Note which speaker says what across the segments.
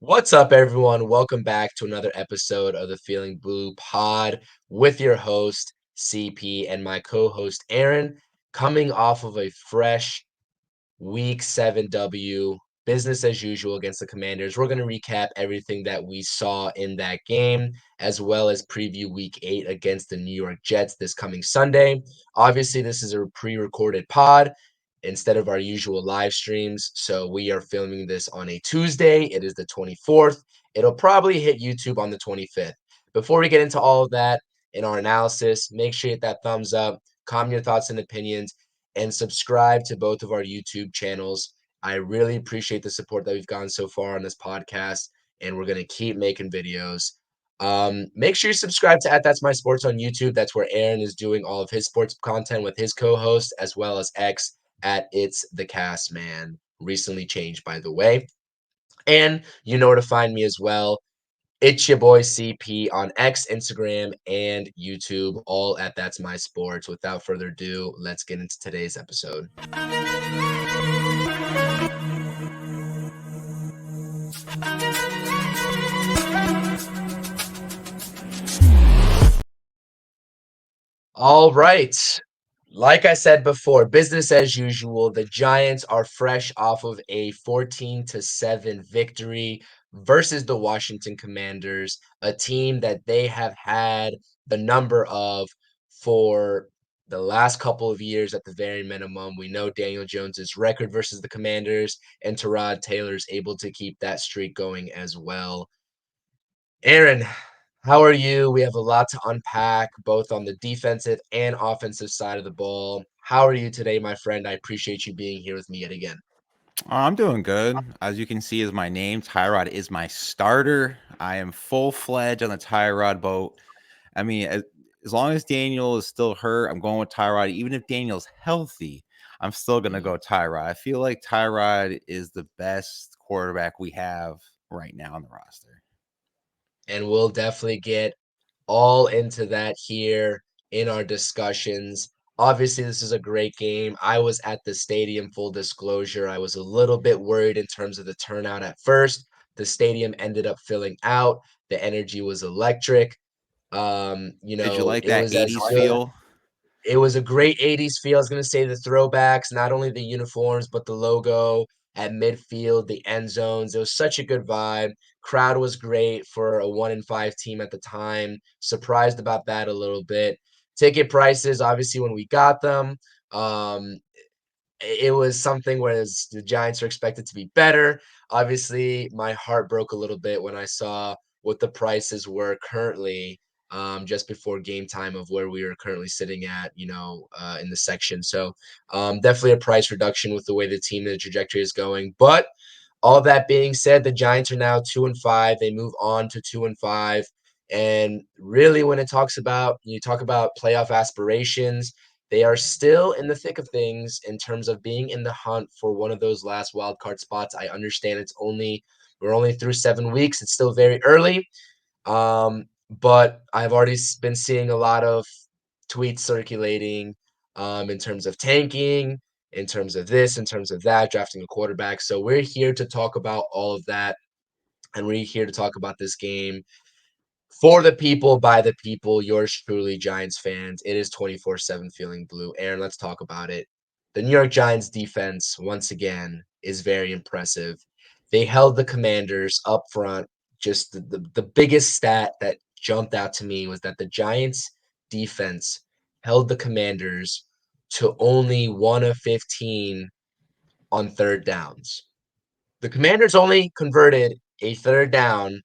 Speaker 1: What's up, everyone? Welcome back to another episode of the Feeling Blue Pod with your host, CP, and my co host, Aaron, coming off of a fresh Week 7 W, business as usual against the Commanders. We're going to recap everything that we saw in that game, as well as preview Week 8 against the New York Jets this coming Sunday. Obviously, this is a pre recorded pod instead of our usual live streams. So we are filming this on a Tuesday. It is the 24th. It'll probably hit YouTube on the 25th. Before we get into all of that in our analysis, make sure you hit that thumbs up, comment your thoughts and opinions, and subscribe to both of our YouTube channels. I really appreciate the support that we've gotten so far on this podcast, and we're going to keep making videos. Make sure you subscribe to That's My Sports on YouTube. That's where Aaron is doing all of his sports content with his co-host, as well as X at It's the Cast Man. Recently changed, by the way. And you know where to find me as well. It's your boy CP on X, Instagram, and YouTube, all at That's My Sports. Without further ado, let's get into today's episode. All right. Like I said before, business as usual. The Giants are fresh off of a 14-7 victory versus the Washington Commanders, a team that they have had the number of for the last couple of years at the very minimum. We know Daniel Jones's record versus the Commanders, and Tyrod Taylor's able to keep that streak going as well. Aaron, how are you? We have a lot to unpack, both on the defensive and offensive side of the ball. How are you today, my friend? I appreciate you being here with me yet again.
Speaker 2: I'm doing good. As you can see, is my name. Tyrod is my starter. I am full fledged on the Tyrod boat. I mean, as long as Daniel is still hurt, I'm going with Tyrod. Even if Daniel's healthy, I'm still going to
Speaker 1: Mm.
Speaker 2: go Tyrod. I feel like Tyrod is the best quarterback we have right now on the roster.
Speaker 1: And we'll definitely get all into that here in our discussions. Obviously, this is a great game. I was at the stadium, full disclosure. I was a little bit worried in terms of the turnout at first. The stadium ended up filling out. The energy was electric.
Speaker 2: Did you like
Speaker 1: It
Speaker 2: that
Speaker 1: was as
Speaker 2: 80s
Speaker 1: good.
Speaker 2: feel?
Speaker 1: It was a great 80s feel. I was gonna say the throwbacks, not only the uniforms, but the logo at midfield, the end zones. It was such a good vibe. Crowd was great for a 1-5 team at the time. Surprised about that a little bit. Ticket prices, obviously, when we got them, um, it was something where the Giants are expected to be better. Obviously, my heart broke a little bit when I saw what the prices were currently, just before game time of where we were currently sitting at, in the section. So definitely a price reduction with the way the team and the trajectory is going. But all that being said, the Giants are now 2-5. They move on to 2-5. And really, when you talk about playoff aspirations, they are still in the thick of things in terms of being in the hunt for one of those last wild card spots. I understand we're only through 7 weeks. It's still very early. But I've already been seeing a lot of tweets circulating in terms of tanking, in terms of this, in terms of that, drafting a quarterback. So we're here to talk about all of that. And we're here to talk about this game for the people, by the people, yours truly, Giants fans. It is 24/7 Feeling Blue. Aaron, let's talk about it. The New York Giants defense, once again, is very impressive. They held the Commanders up front. Just the biggest stat that jumped out to me was that the Giants defense held the Commanders to only 1 of 15 on third downs. The Commanders only converted a third down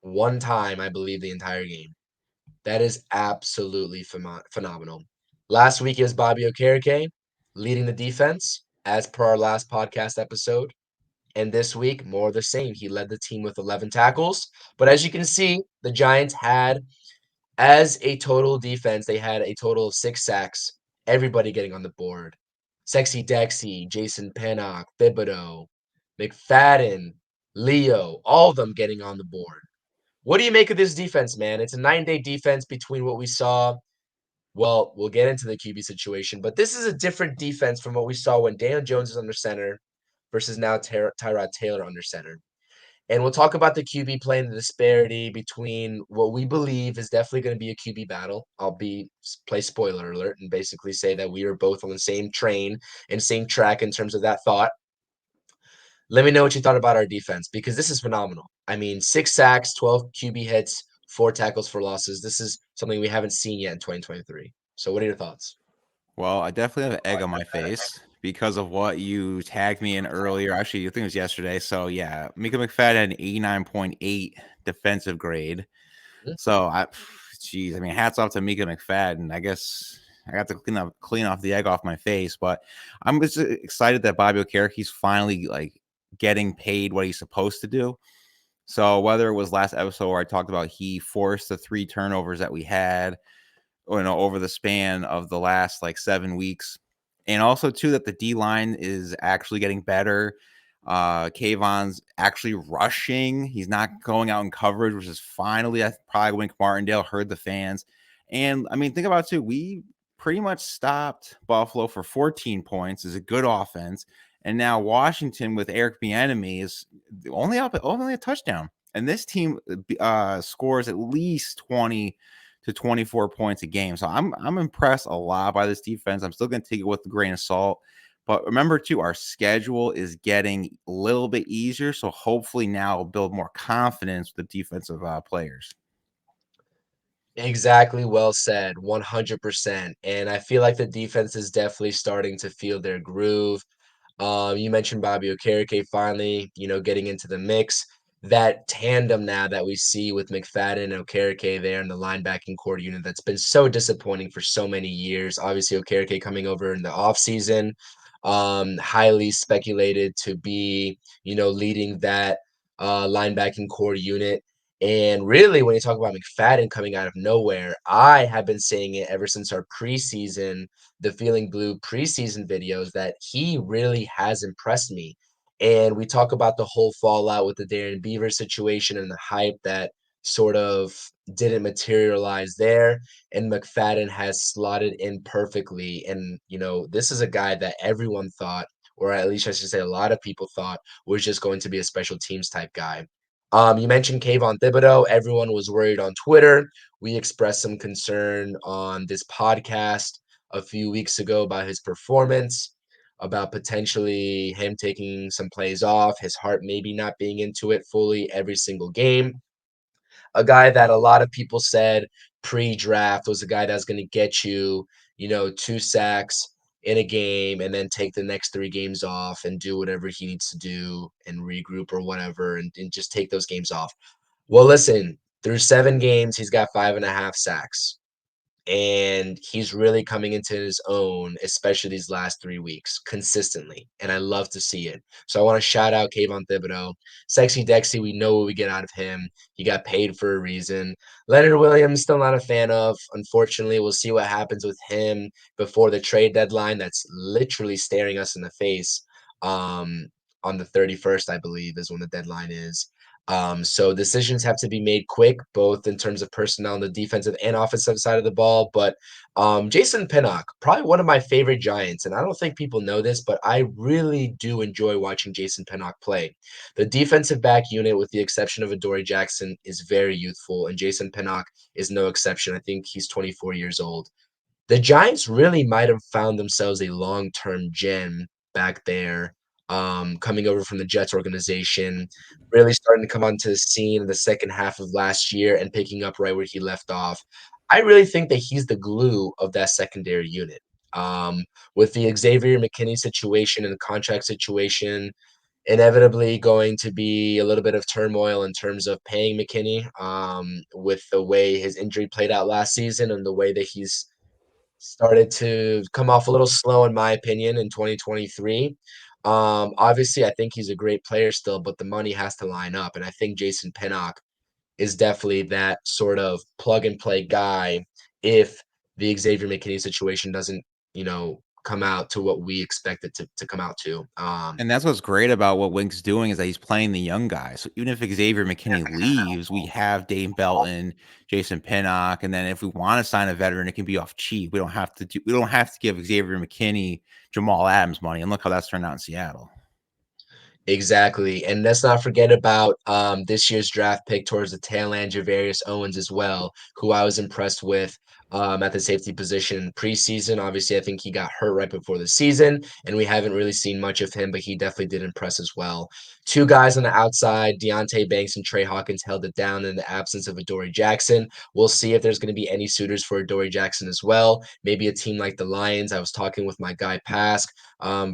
Speaker 1: one time, I believe, the entire game. That is absolutely phenomenal. Last week is Bobby Okereke leading the defense, as per our last podcast episode. And this week, more of the same. He led the team with 11 tackles. But as you can see, the Giants had, as a total defense, they had a total of 6 sacks. Everybody getting on the board. Sexy Dexy, Jason Pinnock, Thibodeau, McFadden, Leo, all of them getting on the board. What do you make of this defense, man? It's a 9-day defense between what we saw. Well, we'll get into the QB situation, but this is a different defense from what we saw when Daniel Jones is under center versus now Tyrod Taylor under center. And we'll talk about the QB play and the disparity between what we believe is definitely going to be a QB battle. Play spoiler alert and basically say that we are both on the same train and same track in terms of that thought. Let me know what you thought about our defense because this is phenomenal. I mean, 6 sacks, 12 QB hits, 4 tackles for losses. This is something we haven't seen yet in 2023. So, what are your thoughts?
Speaker 2: Well, I definitely have an egg on my face because of what you tagged me in earlier. Actually, I think it was yesterday. So yeah, Mika McFadden had an 89.8 defensive grade.
Speaker 1: Mhm.
Speaker 2: So geez, I mean, hats off to Mika McFadden. I guess I got to clean off the egg off my face, but I'm just excited that Bobby Okereke's finally like getting paid what he's supposed to do. So whether it was last episode where I talked about he forced the 3 turnovers that we had, over the span of the last like 7 weeks, and also too that the D line is actually getting better. Kayvon's actually rushing. He's not going out in coverage, which is finally, I probably Wink Martindale heard the fans. And I mean, think about it too. We pretty much stopped Buffalo for 14 points. Is a good offense, and now Washington with Eric Bieniemy is only a touchdown. And this team scores at least 20 to 24 points a game. So I'm impressed a lot by this defense. I'm still going to take it with a grain of salt. But remember, too, our schedule is getting a little bit easier. So hopefully now we'll build more confidence with the defensive players.
Speaker 1: Exactly, well said, 100%. And I feel like the defense is definitely starting to feel their groove. You mentioned Bobby Okereke finally, getting into the mix. That tandem now that we see with McFadden and Okereke there in the linebacking core unit that's been so disappointing for so many years. Obviously, Okereke coming over in the offseason, highly speculated to be, leading that linebacking core unit. And really, when you talk about McFadden coming out of nowhere, I have been saying it ever since our preseason, the Feeling Blue preseason videos, that he really has impressed me. And we talk about the whole fallout with the Darren Beaver situation and the hype that sort of didn't materialize there. And McFadden has slotted in perfectly. And, this is a guy that everyone thought, or at least I should say a lot of people thought, was just going to be a special teams type guy. You mentioned Kayvon Thibodeau. Everyone was worried on Twitter. We expressed some concern on this podcast a few weeks ago about his performance, about potentially him taking some plays off, his heart maybe not being into it fully every single game. A guy that a lot of people said pre-draft was a guy that's going to get you, 2 sacks in a game and then take the next 3 games off and do whatever he needs to do and regroup or whatever and just take those games off. Well, listen, through 7 games, he's got 5.5 sacks and he's really coming into his own, especially these last 3 weeks, consistently. And I love to see it. So I want to shout out Kayvon Thibodeau. Sexy Dexy, we know what we get out of him. He got paid for a reason. Leonard Williams, still not a fan of. Unfortunately, we'll see what happens with him before the trade deadline. That's literally staring us in the face. On the 31st, I believe, is when the deadline is. So decisions have to be made quick, both in terms of personnel on the defensive and offensive side of the ball. But Jason Pinnock, probably one of my favorite Giants, and I don't think people know this, but I really do enjoy watching Jason Pinnock play. The defensive back unit, with the exception of Adoree Jackson, is very youthful, and Jason Pinnock is no exception. I think he's 24 years old. The Giants really might have found themselves a long-term gem back there, coming over from the Jets organization, really starting to come onto the scene in the second half of last year and picking up right where he left off. I really think that he's the glue of that secondary unit. Um, with the Xavier McKinney situation and the contract situation, inevitably going to be a little bit of turmoil in terms of paying McKinney, with the way his injury played out last season and the way that he's started to come off a little slow, in my opinion, in 2023. Obviously, I think he's a great player still, but the money has to line up. And I think Jason Pinnock is definitely that sort of plug and play guy if the Xavier McKinney situation doesn't, come out to what we expect it to come out to.
Speaker 2: And that's what's great about what Wink's doing is that he's playing the young guys. So even if Xavier McKinney leaves, we have Dane Belton, Jason Pinnock, and then if we want to sign a veteran, it can be off cheap. We don't have to give Xavier McKinney Jamal Adams money. And look how that's turned out in Seattle.
Speaker 1: Exactly, and let's not forget about, this year's draft pick towards the tail end, Javarius Owens as well, who I was impressed with, at the safety position in preseason. Obviously, I think he got hurt right before the season, and we haven't really seen much of him, but he definitely did impress as well. 2 guys on the outside, Deontay Banks and Trey Hawkins held it down in the absence of Adoree Jackson. We'll see if there's gonna be any suitors for Adoree Jackson as well. Maybe a team like the Lions. I was talking with my guy Pask,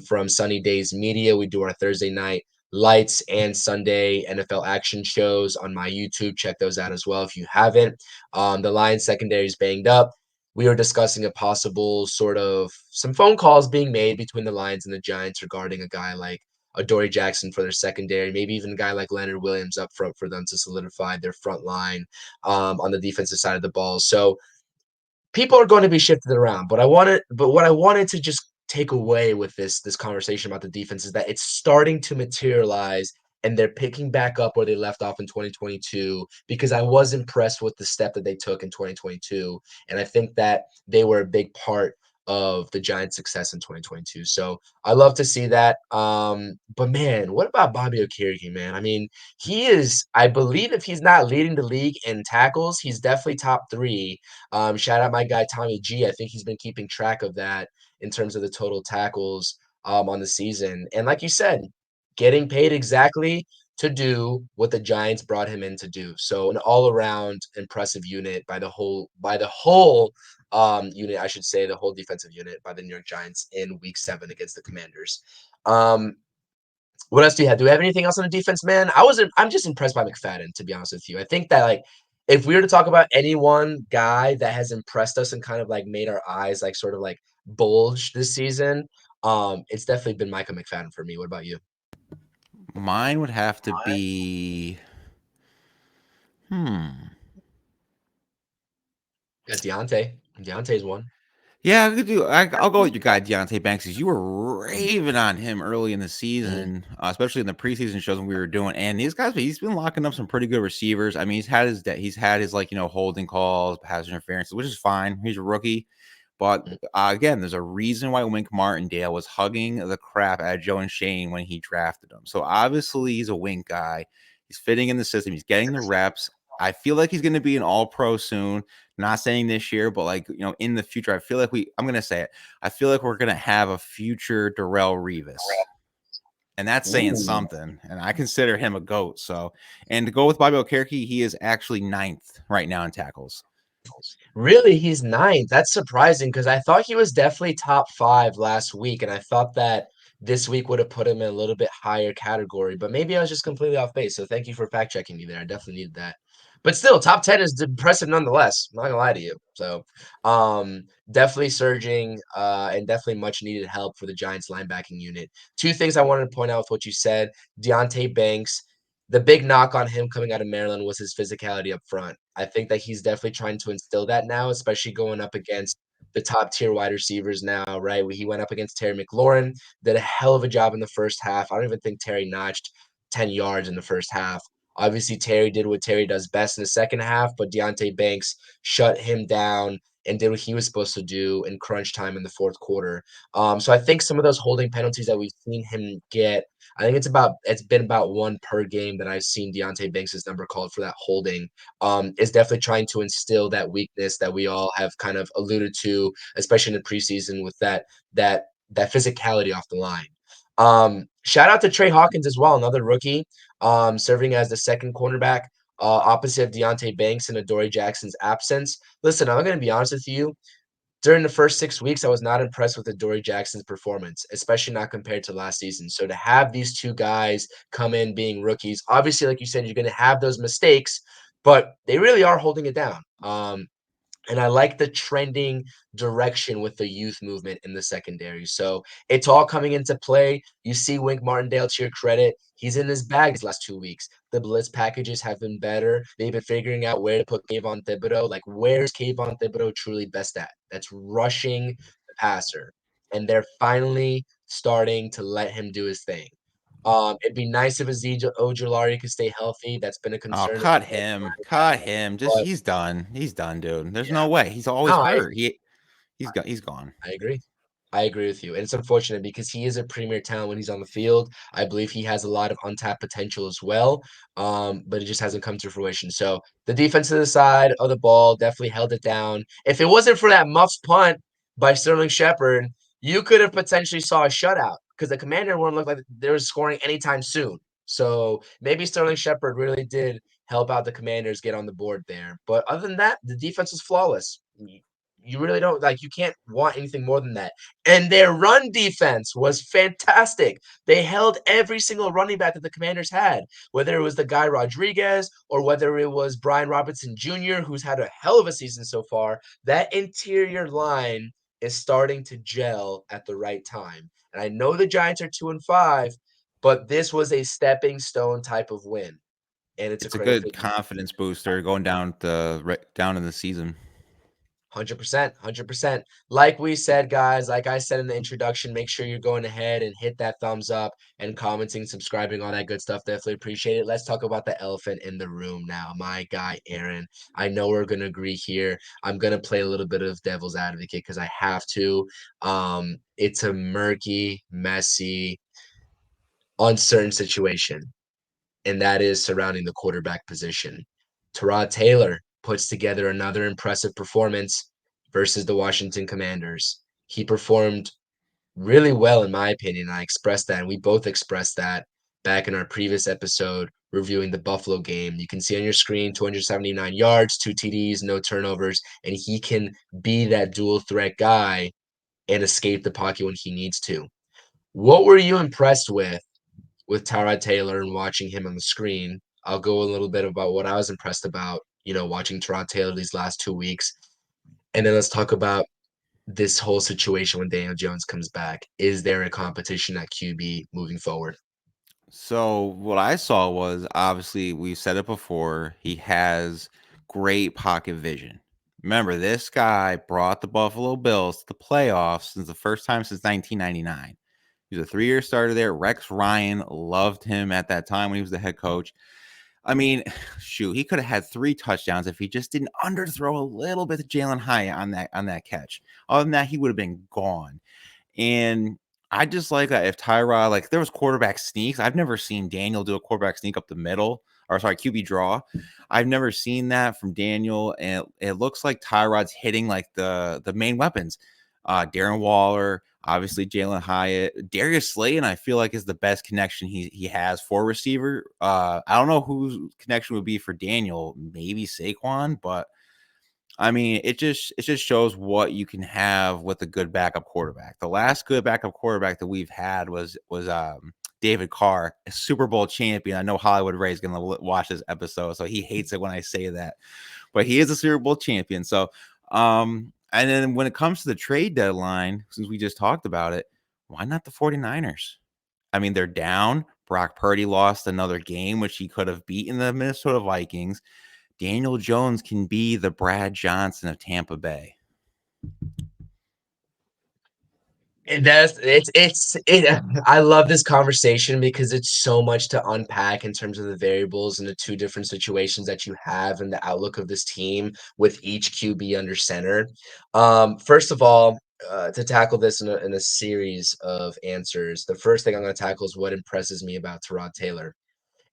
Speaker 1: from Sunny Days Media. We do our Thursday night lights and Sunday NFL action shows on my YouTube. Check those out as well if you haven't. The Lions secondary is banged up. We were discussing a possible sort of some phone calls being made between the Lions and the Giants regarding a guy like Adoree Jackson for their secondary, maybe even a guy like Leonard Williams up front for them to solidify their front line on the defensive side of the ball. So people are going to be shifted around, but what I wanted to just take away with this conversation about the defense is that it's starting to materialize and they're picking back up where they left off in 2022 because I was impressed with the step that they took in 2022 and I think that they were a big part of the Giants' success in 2022. So I love to see that. But man, what about Bobby Okereke, man? I mean, he is, I believe, if he's not leading the league in tackles, he's definitely top three. Shout out my guy Tommy G. I think he's been keeping track of that in terms of the total tackles on the season. And like you said, getting paid exactly to do what the Giants brought him in to do. So an all-around impressive unit by the whole unit, I should say, the whole defensive unit by the New York Giants in Week 7 against the Commanders. Um, what else do you have? Do we have anything else on the defense, man? I'm just impressed by McFadden, to be honest with you. I think that like if we were to talk about any one guy that has impressed us and kind of like made our eyes like sort of like bulge this season, it's definitely been Micah McFadden for me. What about you?
Speaker 2: Mine would have to be hmm.
Speaker 1: Got Deontay. Deontay's one.
Speaker 2: Yeah, I could do. I'll go with your guy Deontay Banks because you were raving on him early in the
Speaker 1: Mhm.
Speaker 2: season, especially in the preseason shows when we were doing. And these guys, he's been locking up some pretty good receivers. I mean, he's had his like holding calls, pass interference, which is fine. He's a rookie, but
Speaker 1: Mhm.
Speaker 2: again, there's a reason why Wink Martindale was hugging the crap out of Joe and Shane when he drafted him. So obviously, he's a Wink guy. He's fitting in the system. He's getting the reps. I feel like he's going to be an All Pro soon. Not saying this year, but like in the future, I feel like I'm gonna say it. I feel like we're gonna have a future Darrell Revis. And that's saying
Speaker 1: Ooh.
Speaker 2: something. And I consider him a GOAT. So and to go with Bobby Okereke, he is actually ninth right now in tackles.
Speaker 1: Really? He's ninth? That's surprising because I thought he was definitely top 5 last week, and I thought that this week would have put him in a little bit higher category, but maybe I was just completely off base, so thank you for fact checking me there. I definitely needed that. But still, top 10 is impressive nonetheless. I'm not gonna lie to you. So, definitely surging, and definitely much needed help for the Giants linebacking unit. 2 things I wanted to point out with what you said, Deontay Banks, the big knock on him coming out of Maryland was his physicality up front. I think that he's definitely trying to instill that now, especially going up against the top tier wide receivers now, right? He went up against Terry McLaurin, did a hell of a job in the first half. I don't even think Terry notched 10 yards in the first half. Obviously, Terry did what Terry does best in the second half, but Deontay Banks shut him down and did what he was supposed to do in crunch time in the fourth quarter. So I think some of those holding penalties that we've seen him get, I think it's been about one per game that I've seen Deontay Banks' number called for that holding. Is definitely trying to instill that weakness that we all have kind of alluded to, especially in the preseason with that physicality off the line. Shout out to Trey Hawkins as well, another rookie, serving as the second cornerback, opposite of Deontay Banks and Adoree Jackson's absence. Listen, I'm going to be honest with you. During the first 6 weeks, I was not impressed with Adoree Jackson's performance, especially not compared to last season. So to have these 2 guys come in being rookies, obviously, like you said, you're gonna have those mistakes, but they really are holding it down. And I like the trending direction with the youth movement in the secondary. So it's all coming into play. You see Wink Martindale, to your credit, he's in his bag these last 2 weeks. The blitz packages have been better. They've been figuring out where to put Kayvon Thibodeau. Like, where's Kayvon Thibodeau truly best at? That's rushing the passer. And they're finally starting to let him do his thing. It'd be nice if Azeez Ojulari could stay healthy. That's been a
Speaker 2: Oh,
Speaker 1: concern of
Speaker 2: cut
Speaker 1: mine,
Speaker 2: him. Cut him. Just
Speaker 1: but
Speaker 2: he's done. He's done, dude. There's
Speaker 1: yeah.
Speaker 2: no way. He's always
Speaker 1: No,
Speaker 2: hurt. He's gone.
Speaker 1: I agree. I agree with you. And it's unfortunate because he is a premier talent when he's on the field. I believe he has a lot of untapped potential as well, but it just hasn't come to fruition. So the defensive side of the ball definitely held it down. If it wasn't for that muffed punt by Sterling Shepard, you could have potentially saw a shutout because the Commander wouldn't look like they were scoring anytime soon. So maybe Sterling Shepard really did help out the Commanders get on the board there. But other than that, the defense was flawless. You really don't like you can't want anything more than that. And their run defense was fantastic. They held every single running back that the Commanders had, whether it was the guy Rodriguez or whether it was Brian Robinson Jr., who's had a hell of a season so far. That interior line is starting to gel at the right time. And I know the Giants are 2-5, but this was a stepping stone type of win. And it's a
Speaker 2: It's a
Speaker 1: credit for
Speaker 2: good
Speaker 1: the defense.
Speaker 2: confidence booster going down in the season.
Speaker 1: 100%, 100%. Like we said, guys, like I said in the introduction, make sure you're going ahead and hit that thumbs up and commenting, subscribing, all that good stuff. Definitely appreciate it. Let's talk about the elephant in the room now. My guy, Aaron. I know we're going to agree here. I'm going to play a little bit of devil's advocate because I have to. It's a murky, messy, uncertain situation, and that is surrounding the quarterback position. Tyrod Taylor puts together another impressive performance versus the Washington Commanders. He performed really well, in my opinion. I expressed that, and we both expressed that back in our previous episode reviewing the Buffalo game. You can see on your screen 279 yards, 2 TDs, no turnovers, and he can be that dual threat guy and escape the pocket when he needs to. What were you impressed with Tyrod Taylor and watching him on the screen? I'll go a little bit about what I was impressed about, watching Tyrod Taylor these last 2 weeks. And then let's talk about this whole situation when Daniel Jones comes back. Is there a competition at QB moving forward?
Speaker 2: So what I saw was obviously we've said it before. He has great pocket vision. Remember, this guy brought the Buffalo Bills to the playoffs since the first time since 1999. He was a 3-year starter there. Rex Ryan loved him at that time when he was the head coach. I mean, shoot, he could have had 3 touchdowns if he just didn't underthrow a little bit to Jalen Hyatt on that catch. Other than that, he would have been gone. And I just like that if Tyrod, like there was quarterback sneaks. I've never seen Daniel do a quarterback sneak up the middle, or sorry, QB draw. I've never seen that from Daniel, and it looks like Tyrod's hitting like the main weapons. Darren Waller, obviously Jalen Hyatt, Darius Slayton. I feel like is the best connection he has for receiver. I don't know whose connection would be for Daniel, maybe Saquon, but I mean, it just shows what you can have with a good backup quarterback. The last good backup quarterback that we've had was David Carr, a Super Bowl champion. I know Hollywood Ray is going to watch this episode, so he hates it when I say that, but he is a Super Bowl champion. So, and then when it comes to the trade deadline, since we just talked about it, why not the 49ers? I mean, they're down. Brock Purdy lost another game, which he could have beaten the Minnesota Vikings. Daniel Jones can be the Brad Johnson of Tampa Bay.
Speaker 1: I love this conversation because it's so much to unpack in terms of the variables and the two different situations that you have and the outlook of this team with each QB under center. First of all, to tackle this in a series of answers, the first thing I'm going to tackle is what impresses me about Tyrod Taylor.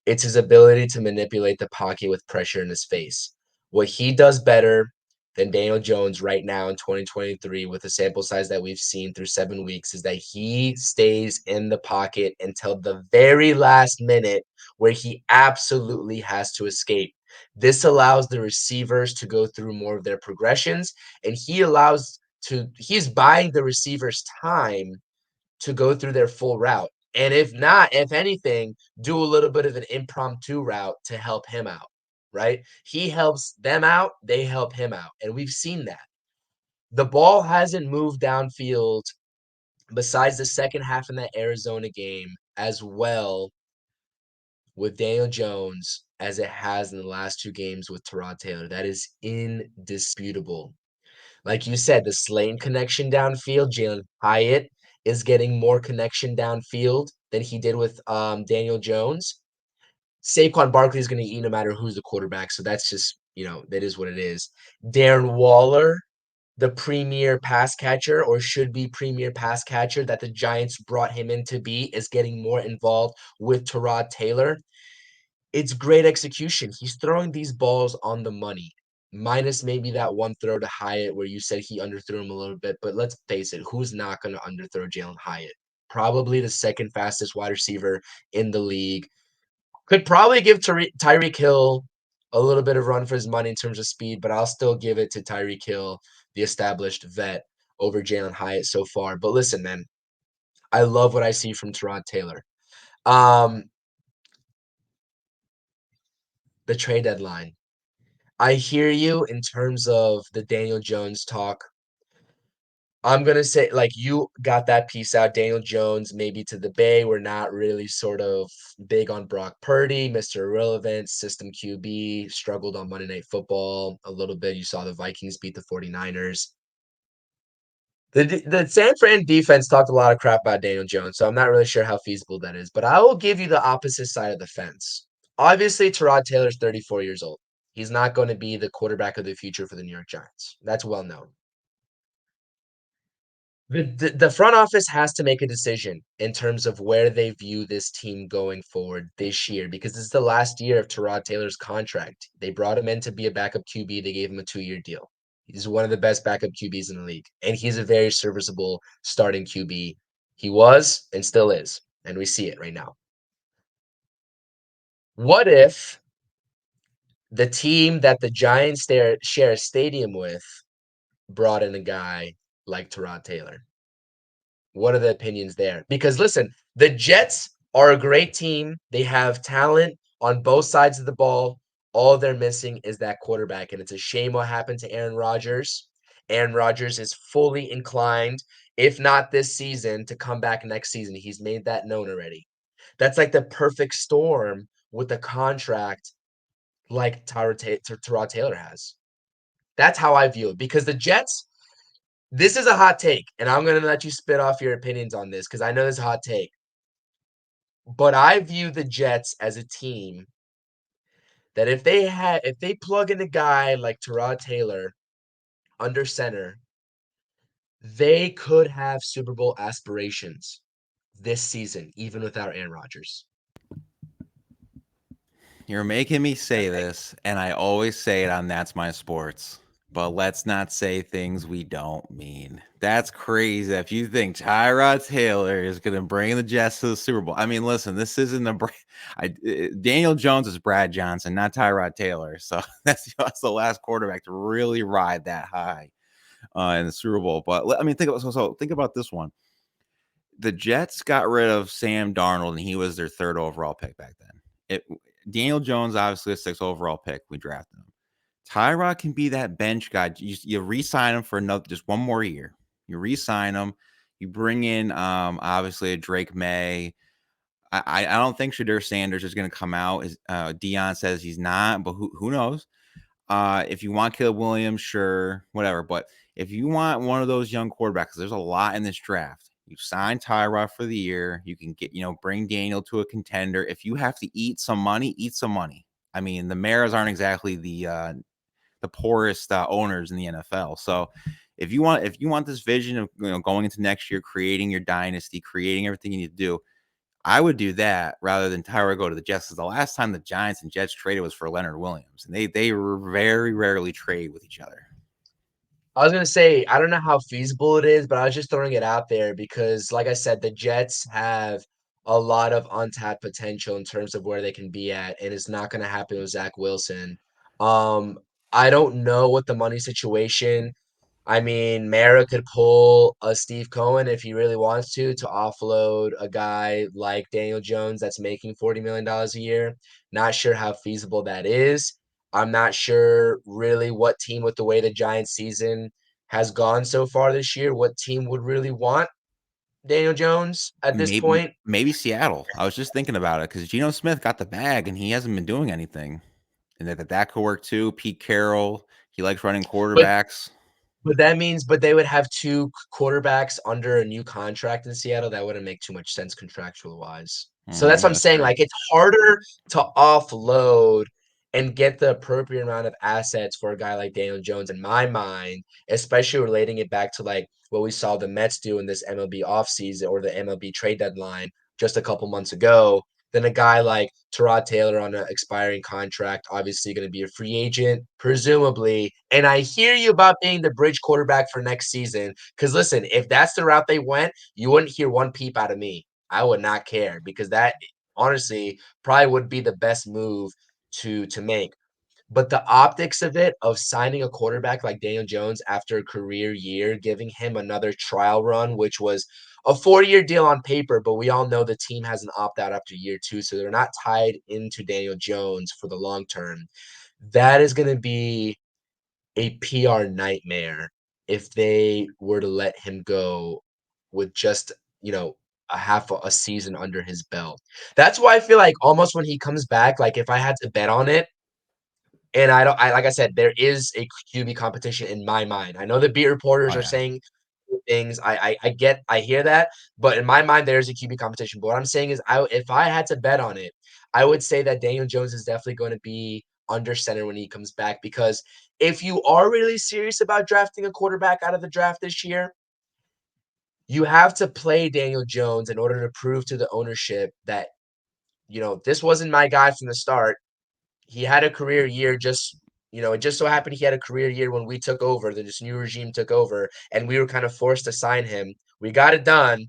Speaker 1: It's his ability to manipulate the pocket with pressure in his face. What he does better than Daniel Jones right now in 2023 with the sample size that we've seen through 7 weeks is that he stays in the pocket until the very last minute where he absolutely has to escape. This allows the receivers to go through more of their progressions, and he's buying the receivers time to go through their full route. And if not, if anything, do a little bit of an impromptu route to help him out, right? He helps them out, they help him out. And we've seen that. The ball hasn't moved downfield besides the second half in that Arizona game as well with Daniel Jones as it has in the last 2 games with Tyrod Taylor. That is indisputable. Like you said, the Slayton connection downfield, Jalen Hyatt is getting more connection downfield than he did with Daniel Jones. Saquon Barkley is going to eat no matter who's the quarterback. So that's just, that is what it is. Darren Waller the premier pass catcher or should be premier pass catcher that the Giants brought him in to be is getting more involved with Tyrod Taylor. It's great execution. He's throwing these balls on the money, minus maybe that one throw to Hyatt where you said he underthrew him a little bit. But let's face it, who's not going to underthrow Jalen Hyatt? Probably the second fastest wide receiver in the league. Could probably give Tyreek Hill a little bit of run for his money in terms of speed, but I'll still give it to Tyreek Hill, the established vet, over Jalen Hyatt so far. But listen, man, I love what I see from Tyrod Taylor. Um, the trade deadline. I hear you in terms of the Daniel Jones talk. I'm gonna say, like, you got that piece out. Daniel Jones, maybe to the Bay. We're not really sort of big on Brock Purdy, Mr. Irrelevant, system QB, struggled on Monday Night Football a little bit. You saw the Vikings beat the 49ers. The San Fran defense talked a lot of crap about Daniel Jones, so I'm not really sure how feasible that is. But I will give you the opposite side of the fence. Obviously, Tyrod Taylor's 34 years old. He's not going to be the quarterback of the future for the New York Giants. That's well known. The front office has to make a decision in terms of where they view this team going forward this year because this is the last year of Tyrod Taylor's contract. They brought him in to be a backup QB. They gave him a 2-year deal. He's one of the best backup QBs in the league, and he's a very serviceable starting QB. He was and still is, and we see it right now. What if the team that the Giants share a stadium with brought in a guy like Tyrod Taylor? What are the opinions there? Because listen, the Jets are a great team. They have talent on both sides of the ball. All they're missing is that quarterback, and it's a shame what happened to Aaron Rodgers. Aaron Rodgers is fully inclined, if not this season, to come back next season. He's made that known already. That's like the perfect storm with a contract like Tyrod Taylor has. That's how I view it because the Jets, this is a hot take, and I'm going to let you spit off your opinions on this because I know this is a hot take. But I view the Jets as a team that if they plug in a guy like Tyrod Taylor under center, they could have Super Bowl aspirations this season, even without Aaron Rodgers.
Speaker 2: You're making me say
Speaker 1: Okay.
Speaker 2: this, and I always say it on That's My Sports. But let's not say things we don't mean. That's crazy. If you think Tyrod Taylor is going to bring the Jets to the Super Bowl, I mean, listen, this isn't Daniel Jones is Brad Johnson, not Tyrod Taylor. So that's the last quarterback to really ride that high in the Super Bowl. But I mean, think about this one. The Jets got rid of Sam Darnold, and he was their third overall pick back then. Daniel Jones, obviously a sixth overall pick. We drafted him. Tyrod can be that bench guy. You re-sign him for another just one more year. You re-sign him. You bring in obviously a Drake May. I don't think Shadur Sanders is going to come out. Dion says he's not, but who knows? If you want Caleb Williams, sure, whatever. But if you want one of those young quarterbacks, there's a lot in this draft. You sign Tyrod for the year. You can bring Daniel to a contender. If you have to eat some money, eat some money. I mean, the Maras aren't exactly the poorest owners in the NFL. So if you want this vision of going into next year, creating your dynasty, creating everything you need to do, I would do that rather than Tyrod go to the Jets. Because the last time the Giants and Jets traded was for Leonard Williams, and they very rarely trade with each other.
Speaker 1: I was gonna say, I don't know how feasible it is, but I was just throwing it out there because, like I said, the Jets have a lot of untapped potential in terms of where they can be at, and it's not gonna happen with Zach Wilson. Um, I don't know what the money situation. I mean, Mara could pull a Steve Cohen if he really wants to offload a guy like Daniel Jones that's making $40 million a year. Not sure how feasible that is. I'm not sure really what team, with the way the Giants season has gone so far this year, what team would really want Daniel Jones at this point.
Speaker 2: Maybe Seattle. I was just thinking about it because Geno Smith got the bag and he hasn't been doing anything, and that could work too. Pete Carroll, he likes running
Speaker 1: But
Speaker 2: quarterbacks.
Speaker 1: that means, they would have two quarterbacks under a new contract in Seattle. That wouldn't make too much sense contractual wise. So that's what I'm
Speaker 2: That's
Speaker 1: saying.
Speaker 2: true.
Speaker 1: Like, it's harder to offload and get the appropriate amount of assets for a guy like Daniel Jones in my mind, especially relating it back to like what we saw the Mets do in this MLB offseason or the MLB trade deadline just a couple months ago, than a guy like Tyrod Taylor on an expiring contract, obviously going to be a free agent, presumably. And I hear you about being the bridge quarterback for next season. Because listen, if that's the route they went, you wouldn't hear one peep out of me. I would not care because that honestly probably would be the best move to make. But the optics of it, of signing a quarterback like Daniel Jones after a career year, giving him another trial run, which was a 4-year deal on paper, but we all know the team has an opt out after year 2, so they're not tied into Daniel Jones for the long term. That is going to be a PR nightmare if they were to let him go with just, a half a season under his belt. That's why I feel like almost when he comes back, like if I had to bet on it, and I don't I like I said, there is a QB competition in my mind. I know the beat
Speaker 2: Oh
Speaker 1: reporters are
Speaker 2: yeah.
Speaker 1: saying things. I hear that, but in my mind, there's a QB competition. But what I'm saying is, if I had to bet on it, I would say that Daniel Jones is definitely going to be under center when he comes back. Because if you are really serious about drafting a quarterback out of the draft this year, you have to play Daniel Jones in order to prove to the ownership that this wasn't my guy from the start. He had a career year, it just so happened he had a career year when we took over, this new regime took over, and we were kind of forced to sign him. We got it done,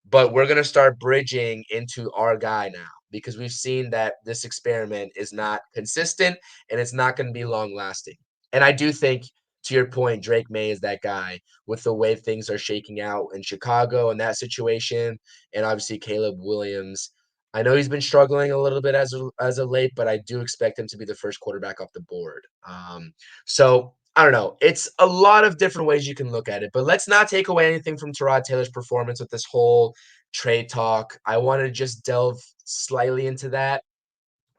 Speaker 1: but we're going to start bridging into our guy now because we've seen that this experiment is not consistent and it's not going to be long lasting. And I do think, to your point, Drake May is that guy with the way things are shaking out in Chicago and that situation. And obviously, Caleb Williams. I know he's been struggling a little bit as of late, but I do expect him to be the first quarterback off the board. So I don't know. It's a lot of different ways you can look at it, but let's not take away anything from Tyrod Taylor's performance with this whole trade talk. I want to just delve slightly into that.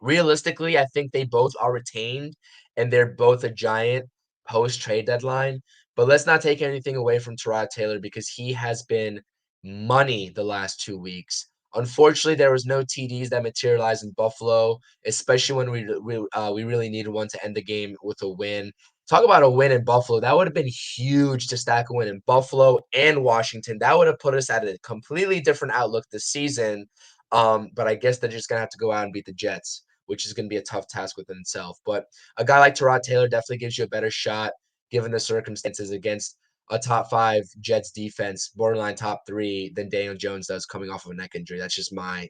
Speaker 1: Realistically, I think they both are retained and they're both a giant post trade deadline. But let's not take anything away from Tyrod Taylor because he has been money the last 2 weeks. Unfortunately, there was no TDs that materialized in Buffalo, especially when we really needed one to end the game with a win. Talk about a win in Buffalo. That would have been huge to stack a win in Buffalo and Washington. That would have put us at a completely different outlook this season. But I guess they're just gonna have to go out and beat the Jets, which is going to be a tough task within itself. But a guy like Tyrod Taylor definitely gives you a better shot given the circumstances against a top 5 Jets defense, borderline top 3, than Daniel Jones does coming off of a neck injury. That's just my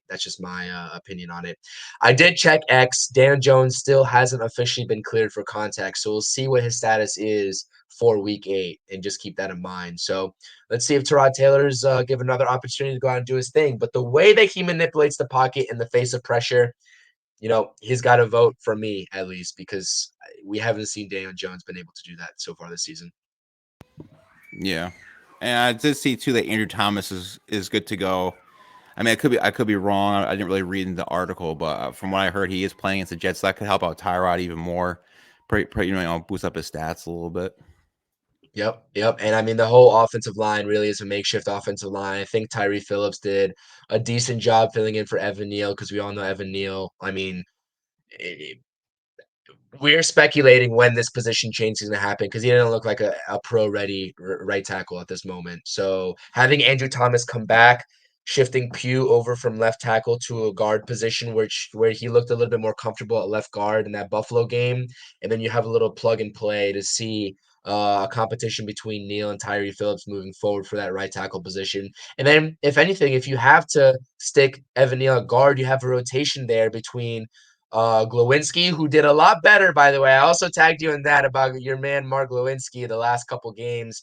Speaker 1: opinion on it. I did check X. Daniel Jones still hasn't officially been cleared for contact, so we'll see what his status is for Week 8, and just keep that in mind. So let's see if Tyrod Taylor's given another opportunity to go out and do his thing. But the way that he manipulates the pocket in the face of pressure, he's got a vote from me at least because we haven't seen Daniel Jones been able to do that so far this season.
Speaker 2: Yeah. And I did see too that Andrew Thomas is good to go. I mean, I could be wrong. I didn't really read in the article, but from what I heard, he is playing against the Jets. So that could help out Tyrod even more. Boost up his stats a little bit.
Speaker 1: Yep, yep. And I mean, the whole offensive line really is a makeshift offensive line. I think Tyree Phillips did a decent job filling in for Evan Neal because we all know Evan Neal. I mean, we're speculating when this position change is going to happen because he didn't look like a pro-ready right tackle at this moment. So having Andrew Thomas come back, shifting Pugh over from left tackle to a guard position, where he looked a little bit more comfortable at left guard in that Buffalo game, and then you have a little plug and play to see a competition between Neal and Tyree Phillips moving forward for that right tackle position. And then, if anything, if you have to stick Evan Neal at guard, you have a rotation there between Glowinski, who did a lot better, by the way. I also tagged you in that about your man Mark Glowinski the last couple games,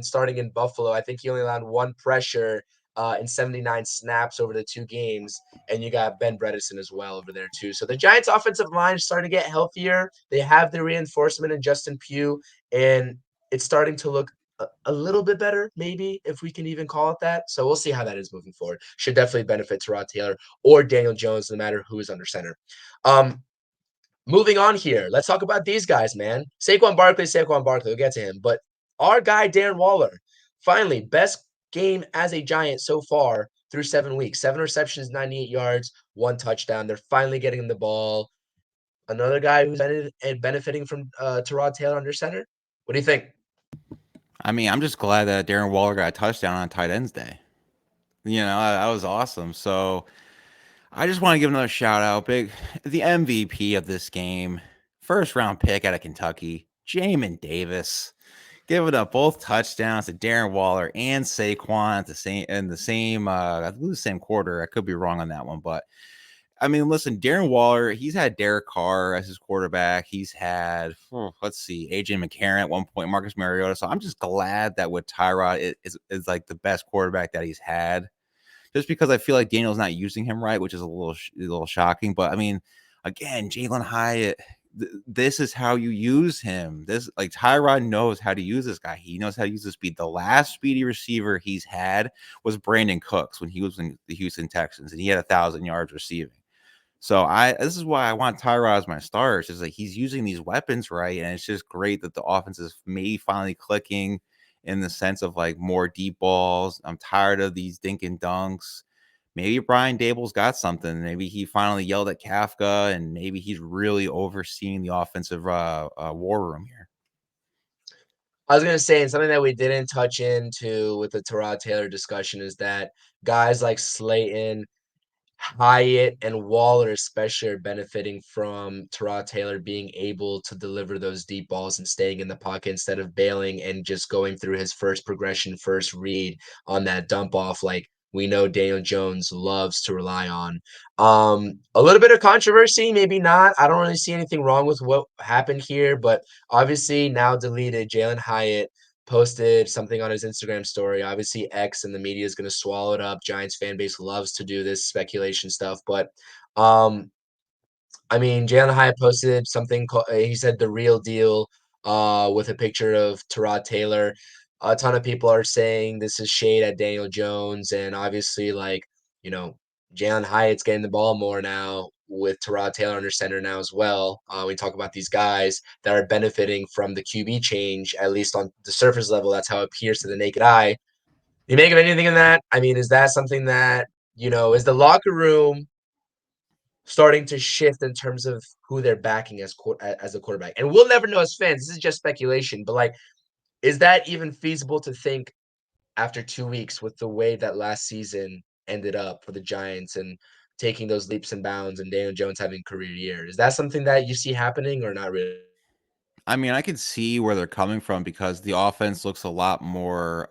Speaker 1: starting in Buffalo. I think he only allowed one pressure in 79 snaps over the 2 games, and you got Ben Bredesen as well over there too. So the Giants' offensive line is starting to get healthier. They have the reinforcement in Justin Pugh, and it's starting to look a little bit better, maybe, if we can even call it that. So we'll see how that is moving forward. Should definitely benefit Tyrod Taylor or Daniel Jones, no matter who is under center. Um, Moving on here, let's talk about these guys, man. Saquon Barkley, we'll get to him. But our guy, Darren Waller, finally, best game as a Giant so far through 7 weeks. 7 receptions, 98 yards, 1 touchdown. They're finally getting him the ball. Another guy who's benefiting from Tyrod Taylor under center. What do you think?
Speaker 2: I mean, I'm just glad that Darren Waller got a touchdown on tight ends day. That was awesome. So I just want to give another shout out. The MVP of this game, first round pick out of Kentucky, Jamin Davis, giving up both touchdowns to Darren Waller and Saquon at the same I believe the same quarter. I could be wrong on that one, but I mean, listen, Darren Waller, he's had Derek Carr as his quarterback. He's had, let's see, AJ McCarron at one point, Marcus Mariota. So I'm just glad that with Tyrod is like the best quarterback that he's had. Just because I feel like Daniel's not using him right, which is a little shocking. But I mean, again, Jalen Hyatt, this is how you use him. This like Tyrod knows how to use this guy. He knows how to use the speed. The last speedy receiver he's had was Brandon Cooks when he was in the Houston Texans, and he had 1,000 yards receiving. So this is why I want Tyrod as my starter. It's just like he's using these weapons right, and it's just great that the offense is maybe finally clicking in the sense of like more deep balls. I'm tired of these dink and dunks. Maybe Brian Dable's got something. Maybe he finally yelled at Kafka, and maybe he's really overseeing the offensive war room here.
Speaker 1: I was gonna say, and something that we didn't touch into with the Tyrod Taylor discussion is that guys like Slayton, Hyatt, and Waller especially are benefiting from Tyrod Taylor being able to deliver those deep balls and staying in the pocket instead of bailing and just going through his first progression, first read on that dump off like we know Daniel Jones loves to rely on. A little bit of controversy, maybe not. I don't really see anything wrong with what happened here, but obviously now deleted Jalen Hyatt posted something on his Instagram story. Obviously, X and the media is going to swallow it up. Giants fan base loves to do this speculation stuff, but um, I mean, Jalen Hyatt posted something. He said the real deal, with a picture of Tyrod Taylor. A ton of people are saying this is shade at Daniel Jones, and obviously, like you know, Jalen Hyatt's getting the ball more now with Tyrod Taylor under center now as well. We talk about these guys that are benefiting from the QB change, at least on the surface level. That's how it appears to the naked eye. You make of anything in that? I mean, is that something that is the locker room starting to shift in terms of who they're backing as a quarterback? And we'll never know as fans. This is just speculation, but like, is that even feasible to think after 2 weeks with the way that last season ended up for the Giants and taking those leaps and bounds and Daniel Jones having a career year? Is that something that you see happening or not really?
Speaker 2: I mean, I can see where they're coming from because the offense looks a lot more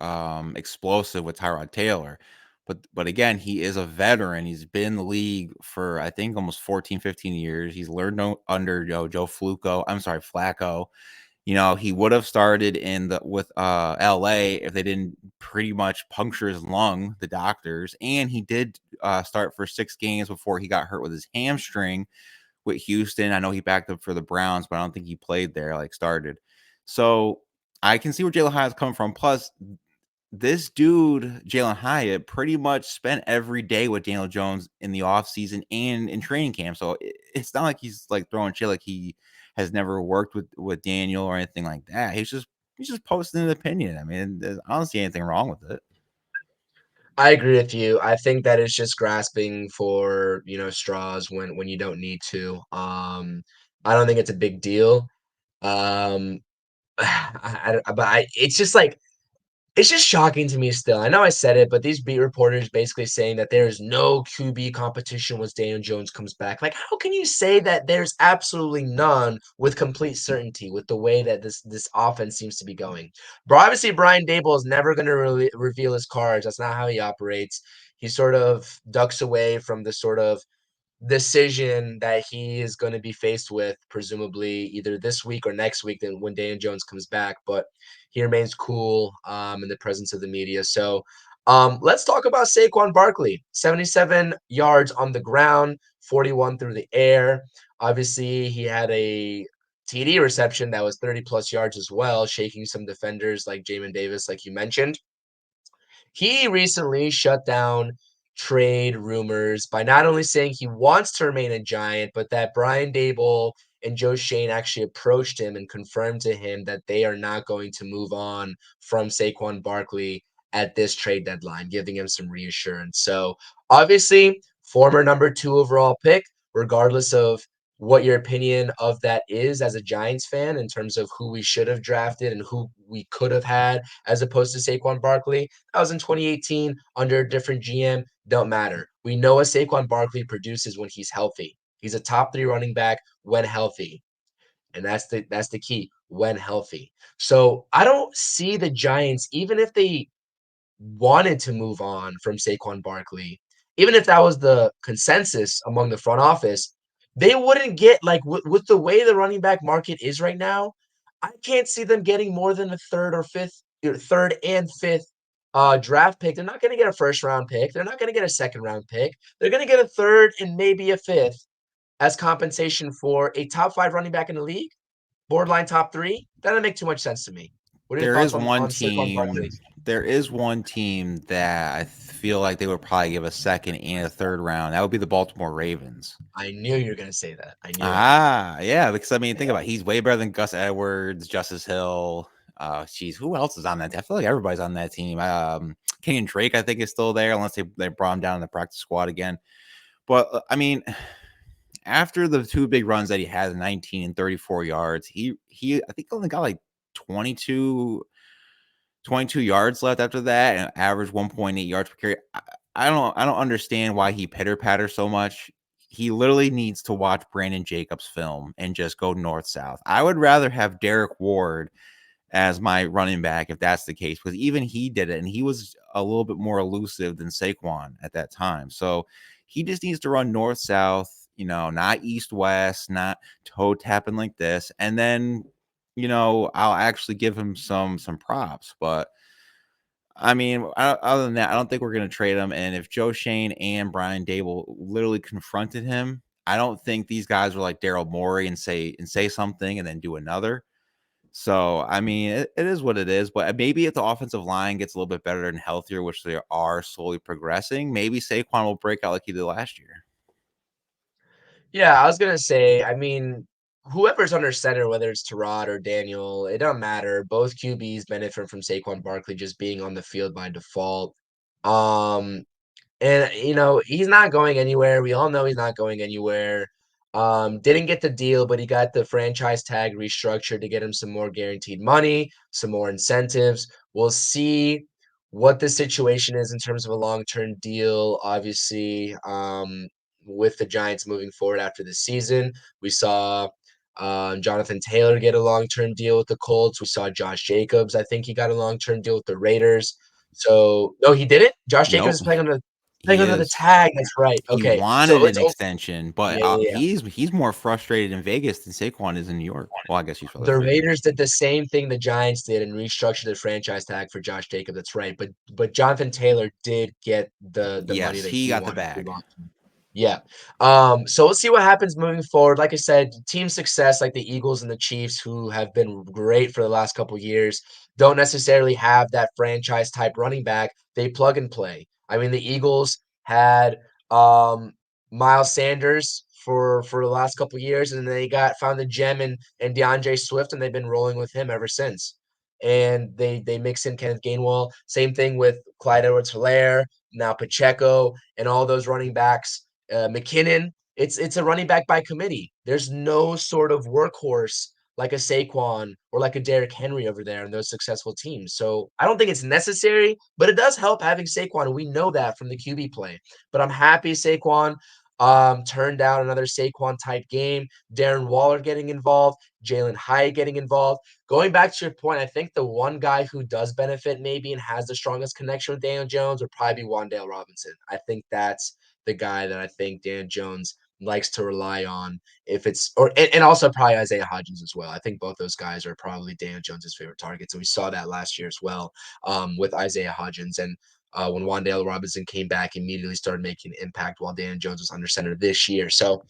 Speaker 2: explosive with Tyrod Taylor. But again, he is a veteran. He's been in the league for I think almost 14, 15 years. He's learned under Joe Fluco. I'm sorry, Flacco. He would have started with LA if they didn't pretty much puncture his lung, the doctors. And he did start for 6 games before he got hurt with his hamstring with Houston. I know he backed up for the Browns, but I don't think he played there, like started. So I can see where Jalen Hyatt's coming from. Plus, this dude, Jalen Hyatt, pretty much spent every day with Daniel Jones in the offseason and in training camp. So it's not like he's like throwing shit like he has never worked with Daniel or anything like that. He's just posting an opinion. I mean, I don't see anything wrong with it.
Speaker 1: I agree with you. I think that it's just grasping for, straws when you don't need to. I don't think it's a big deal. Um, it's just like it's just shocking to me still. I know I said it, but these beat reporters basically saying that there is no QB competition once Daniel Jones comes back. Like, how can you say that there's absolutely none with complete certainty with the way that this offense seems to be going? But obviously, Brian Dable is never going to really reveal his cards. That's not how he operates. He sort of ducks away from the sort of decision that he is going to be faced with, presumably either this week or next week, then when Daniel Jones comes back. But he remains cool in the presence of the media. So let's talk about Saquon Barkley. 77 yards on the ground, 41 through the air. Obviously, he had a TD reception that was 30 plus yards as well, shaking some defenders like Jamin Davis, like you mentioned. He recently shut down trade rumors by not only saying he wants to remain a Giant, but that Brian Dable and Joe Shane actually approached him and confirmed to him that they are not going to move on from Saquon Barkley at this trade deadline, giving him some reassurance. So obviously, former number 2 overall pick, regardless of what your opinion of that is as a Giants fan in terms of who we should have drafted and who we could have had as opposed to Saquon Barkley. That was in 2018 under a different GM. Don't matter. We know what Saquon Barkley produces when he's healthy. He's a top 3 running back when healthy. And that's the key, when healthy. So I don't see the Giants, even if they wanted to move on from Saquon Barkley, even if that was the consensus among the front office, they wouldn't get like with the way the running back market is right now. I can't see them getting more than a third or fifth, third and fifth draft pick. They're not going to get a first round pick. They're not going to get a second round pick. They're going to get a third and maybe a fifth as compensation for a top 5 running back in the league, borderline top 3. That doesn't make too much sense to me. What are your
Speaker 2: There
Speaker 1: thoughts
Speaker 2: is
Speaker 1: on
Speaker 2: one
Speaker 1: Saquon Barkley?
Speaker 2: team. There is one team that I feel like they would probably give a second and a third round. That would be the Baltimore Ravens.
Speaker 1: I knew you were gonna say that. I knew it.
Speaker 2: Ah, yeah, because I mean, think
Speaker 1: Yeah.
Speaker 2: about it. He's way better than Gus Edwards, Justice Hill. Geez, who else is on that? I feel like everybody's on that team. Kenyon Drake, I think, is still there, unless they brought him down in the practice squad again. But I mean, after the 2 big runs that he had, 19 and 34 yards, he I think only got like 22 22 yards left after that and averaged 1.8 yards per carry. I don't understand why he pitter patter so much. He literally needs to watch Brandon Jacobs film and just go north south. I would rather have Derek Ward as my running back if that's the case, because even he did it and he was a little bit more elusive than Saquon at that time. So he just needs to run north south, not east west, not toe tapping like this. And then, I'll actually give him some props. But I mean, other than that, I don't think we're going to trade him. And if Joe Shane and Brian Dable literally confronted him, I don't think these guys were like Daryl Morey and say something and then do another. So, I mean, it is what it is. But maybe if the offensive line gets a little bit better and healthier, which they are slowly progressing, maybe Saquon will break out like he did last year.
Speaker 1: Yeah, I was gonna say, I mean, whoever's under center, whether it's Tyrod or Daniel, it doesn't matter. Both QBs benefit from Saquon Barkley just being on the field by default. Um, And, he's not going anywhere. We all know he's not going anywhere. Didn't get the deal, but he got the franchise tag restructured to get him some more guaranteed money, some more incentives. We'll see what the situation is in terms of a long-term deal. Obviously, with the Giants moving forward after the season, we saw Jonathan Taylor get a long-term deal with the Colts. We saw Josh Jacobs. I think he got a long-term deal with the Raiders. So no, he didn't. Josh Jacobs
Speaker 2: Nope,
Speaker 1: is playing
Speaker 2: he
Speaker 1: under the
Speaker 2: is.
Speaker 1: tag. That's right.
Speaker 2: He
Speaker 1: Okay.
Speaker 2: wanted
Speaker 1: So
Speaker 2: an
Speaker 1: it's
Speaker 2: extension, but
Speaker 1: yeah, yeah, yeah.
Speaker 2: he's more frustrated in Vegas than Saquon is in New York. Well, I guess he's
Speaker 1: The
Speaker 2: frustrated.
Speaker 1: Raiders did the same thing the Giants did and restructured the franchise tag for Josh Jacobs. That's right. But Jonathan Taylor did get the money
Speaker 2: Yes,
Speaker 1: that
Speaker 2: he
Speaker 1: he
Speaker 2: got the
Speaker 1: wanted to
Speaker 2: bag.
Speaker 1: long term. Yeah. So we'll see what happens moving forward. Like I said, team success like the Eagles and the Chiefs, who have been great for the last couple years, don't necessarily have that franchise type running back. They plug and play. I mean, the Eagles had Miles Sanders for the last couple years, and they found the gem in DeAndre Swift, and they've been rolling with him ever since. And they mix in Kenneth Gainwell. Same thing with Clyde Edwards-Helaire, now Pacheco, and all those running backs. McKinnon, it's a running back by committee. There's no sort of workhorse like a Saquon or like a Derrick Henry over there in those successful teams. So I don't think it's necessary, but it does help having Saquon, and we know that from the QB play. But I'm happy Saquon turned down another Saquon type game. Darren Waller getting involved, Jalen Hyatt getting involved. Going back to your point, I think the one guy who does benefit maybe and has the strongest connection with Daniel Jones would probably be Wan'Dale Robinson. I think that's the guy that I think Dan Jones likes to rely on if it's and also probably Isaiah Hodgins as well. I think both those guys are probably Dan Jones's favorite targets, and we saw that last year as well with Isaiah Hodgins. And when Wan'Dale Robinson came back, immediately started making an impact while Dan Jones was under center this year. So,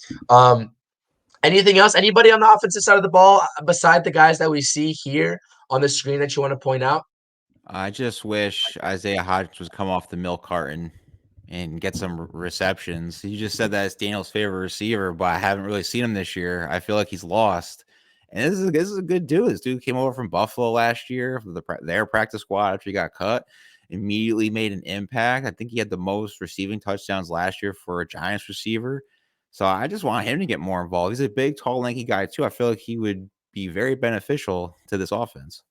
Speaker 1: anything else? Anybody on the offensive side of the ball beside the guys that we see here on the screen that you want to point out?
Speaker 2: I just wish Isaiah Hodgins would come off the milk carton and get some receptions. You just said that it's Daniel's favorite receiver, but I haven't really seen him this year. I feel like he's lost. And this is a good dude. This dude came over from Buffalo last year for their practice squad after he got cut. Immediately made an impact. I think he had the most receiving touchdowns last year for a Giants receiver. So I just want him to get more involved. He's a big, tall, lanky guy too. I feel like he would be very beneficial to this offense.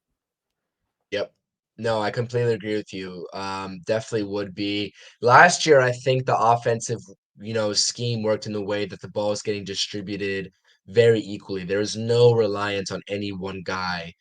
Speaker 1: Yep. No, I completely agree with you. Definitely would be. Last year, I think the offensive, scheme worked in the way that the ball was getting distributed very equally. There was no reliance on any one guy.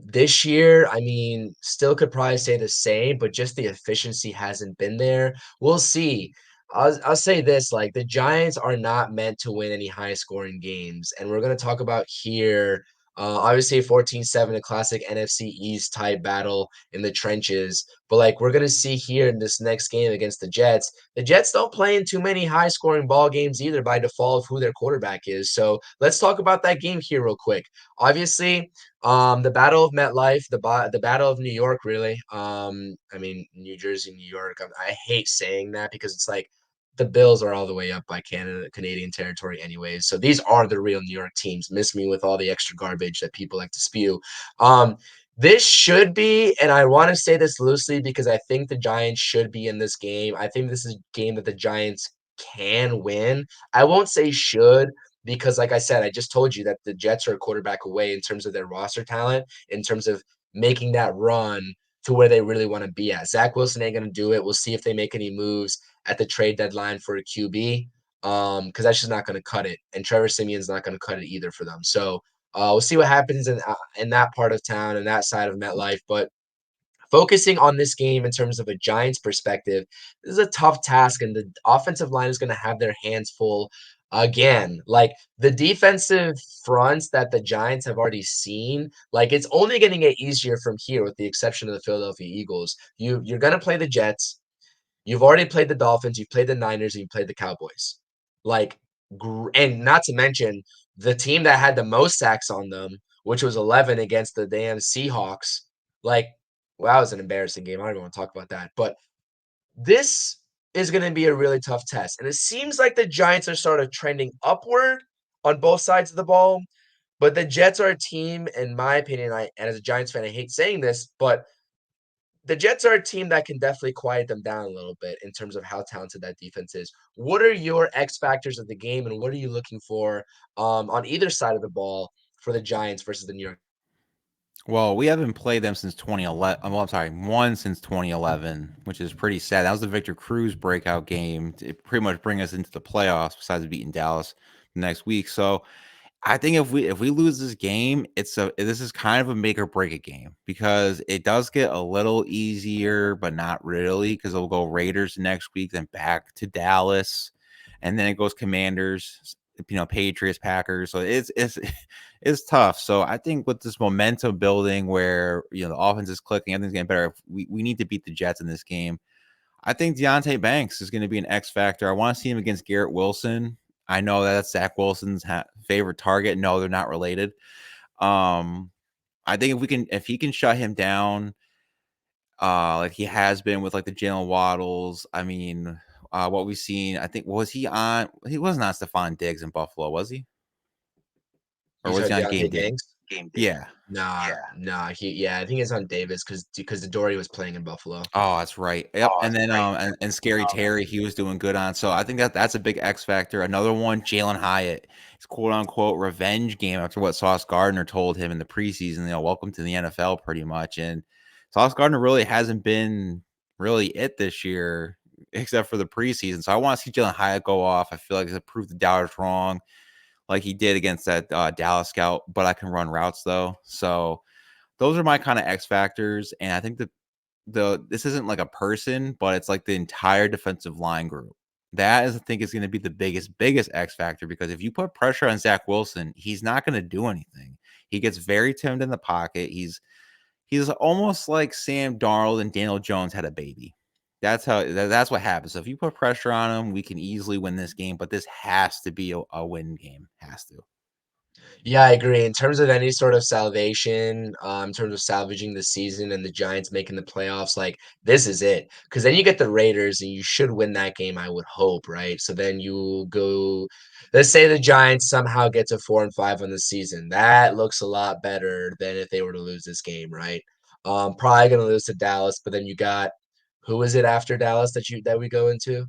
Speaker 1: This year, I mean, still could probably say the same, but just the efficiency hasn't been there. We'll see. I'll say this, like the Giants are not meant to win any high scoring games. And we're gonna talk about here obviously 14-7, a classic NFC East type battle in the trenches. But like we're gonna see here in this next game against the Jets don't play in too many high scoring ball games either by default of who their quarterback is. So let's talk about that game here real quick. Obviously, the Battle of MetLife, the Battle of New York, really. I mean New Jersey, New York. I hate saying that because it's like the Bills are all the way up by Canadian territory anyways. So these are the real New York teams. Miss me with all the extra garbage that people like to spew. Um, this should be, and I want to say this loosely because I think the Giants should be in this game. I think this is a game that the Giants can win. I won't say should because, like I said, I just told you that the Jets are a quarterback away in terms of their roster talent, in terms of making that run to where they really want to be at. Zach Wilson ain't going to do it. We'll see if they make any moves at the trade deadline for a QB, because that's just not going to cut it. And Trevor Simeon's not going to cut it either for them. So we'll see what happens in that part of town and that side of MetLife. But focusing on this game in terms of a Giants perspective, this is a tough task, and the offensive line is going to have their hands full again. Like the defensive fronts that the Giants have already seen, like it's only going to get easier from here, with the exception of the Philadelphia Eagles. You're going to play the Jets. You've already played the Dolphins, you've played the Niners, and you played the Cowboys. Like, and not to mention the team that had the most sacks on them, which was 11 against the damn Seahawks. Like, well, that was an embarrassing game. I don't even want to talk about that. But this is going to be a really tough test. And it seems like the Giants are sort of trending upward on both sides of the ball. But the Jets are a team, in my opinion, and as a Giants fan, I hate saying this, but the Jets are a team that can definitely quiet them down a little bit in terms of how talented that defense is. What are your X factors of the game, and what are you looking for on either side of the ball for the Giants versus the New York?
Speaker 2: Well, we haven't played them since 2011. Well, I'm sorry, won since 2011, which is pretty sad. That was the Victor Cruz breakout game to pretty much bring us into the playoffs, besides beating Dallas next week. So I think if we lose this game, this is kind of a make or break a game, because it does get a little easier, but not really, because it'll go Raiders next week, then back to Dallas, and then it goes Commanders, Patriots, Packers. So it's tough. So I think with this momentum building, where the offense is clicking, everything's getting better. We need to beat the Jets in this game. I think Deontay Banks is going to be an X factor. I want to see him against Garrett Wilson. I know that's Zach Wilson's favorite target. No, they're not related. Um, I think if he can shut him down, like he has been with like the Jalen Waddles. I mean, what we've seen. I think was he on? He wasn't on Stephon Diggs in Buffalo, was he? Or
Speaker 1: You
Speaker 2: was
Speaker 1: said
Speaker 2: he on Game
Speaker 1: Deontay
Speaker 2: Day?
Speaker 1: Banks?
Speaker 2: Yeah.
Speaker 1: Nah. I think it's on Davis because the Dory was playing in Buffalo.
Speaker 2: Oh, that's right. Yep. And then and Scary Terry, he was doing good on. So I think that's a big X factor. Another one, Jalen Hyatt. It's quote unquote revenge game after what Sauce Gardner told him in the preseason. Welcome to the NFL, pretty much. And Sauce Gardner really hasn't been really it this year, except for the preseason. So I want to see Jalen Hyatt go off. I feel like he's proved the doubters wrong, like he did against that Dallas scout. But I can run routes though. So those are my kind of X factors. And I think that this isn't like a person, but it's like the entire defensive line group. That is, I think, is going to be the biggest X factor, because if you put pressure on Zach Wilson, he's not going to do anything. He gets very timid in the pocket. He's almost like Sam Darnold and Daniel Jones had a baby. That's what happens. So if you put pressure on him, we can easily win this game. But this has to be a win game. Has to.
Speaker 1: Yeah, I agree. In terms of any sort of salvation, in terms of salvaging the season and the Giants making the playoffs, like this is it. Because then you get the Raiders and you should win that game, I would hope, right? So then you go, let's say the Giants somehow get to 4-5 on the season. That looks a lot better than if they were to lose this game, right? Probably gonna lose to Dallas, but then you got who is it after Dallas that we go into?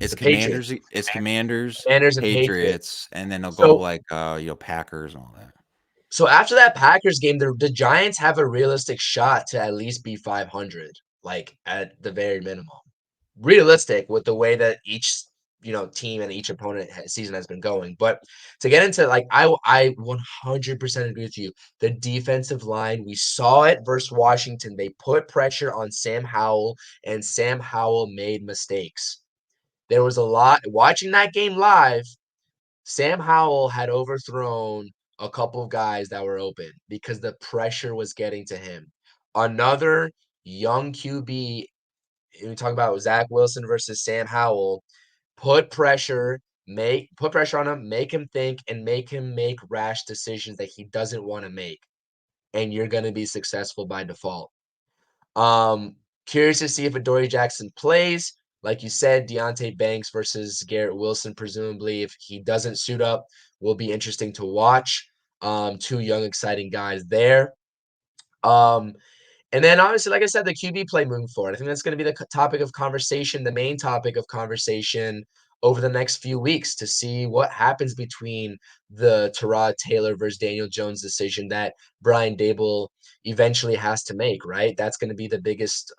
Speaker 2: It's
Speaker 1: The Patriots.
Speaker 2: Commanders. It's Commanders,
Speaker 1: Commanders and Patriots.
Speaker 2: Patriots, and then they'll go
Speaker 1: So
Speaker 2: like Packers and all that.
Speaker 1: so after that Packers game, the Giants have a realistic shot to at least be 500, like at the very minimum. Realistic with the way that each team and each opponent season has been going. But to get into like I 100% agree with you. The defensive line, we saw it versus Washington. They put pressure on Sam Howell, and Sam Howell made mistakes. There was a lot watching that game live. Sam Howell had overthrown a couple of guys that were open because the pressure was getting to him. Another young QB, we talk about Zach Wilson versus Sam Howell, put pressure on him, make him think, and make him make rash decisions that he doesn't want to make. And you're going to be successful by default. Um, Curious to see if Adoree Jackson plays. Like you said, Deontay Banks versus Garrett Wilson, presumably, if he doesn't suit up, will be interesting to watch. Two young, exciting guys there. Um, and then obviously, like I said, the QB play moving forward. I think that's going to be the topic of conversation, the main topic of conversation over the next few weeks to see what happens between the Tyrod Taylor versus Daniel Jones decision that Brian Dable eventually has to make, right? That's going to be the biggest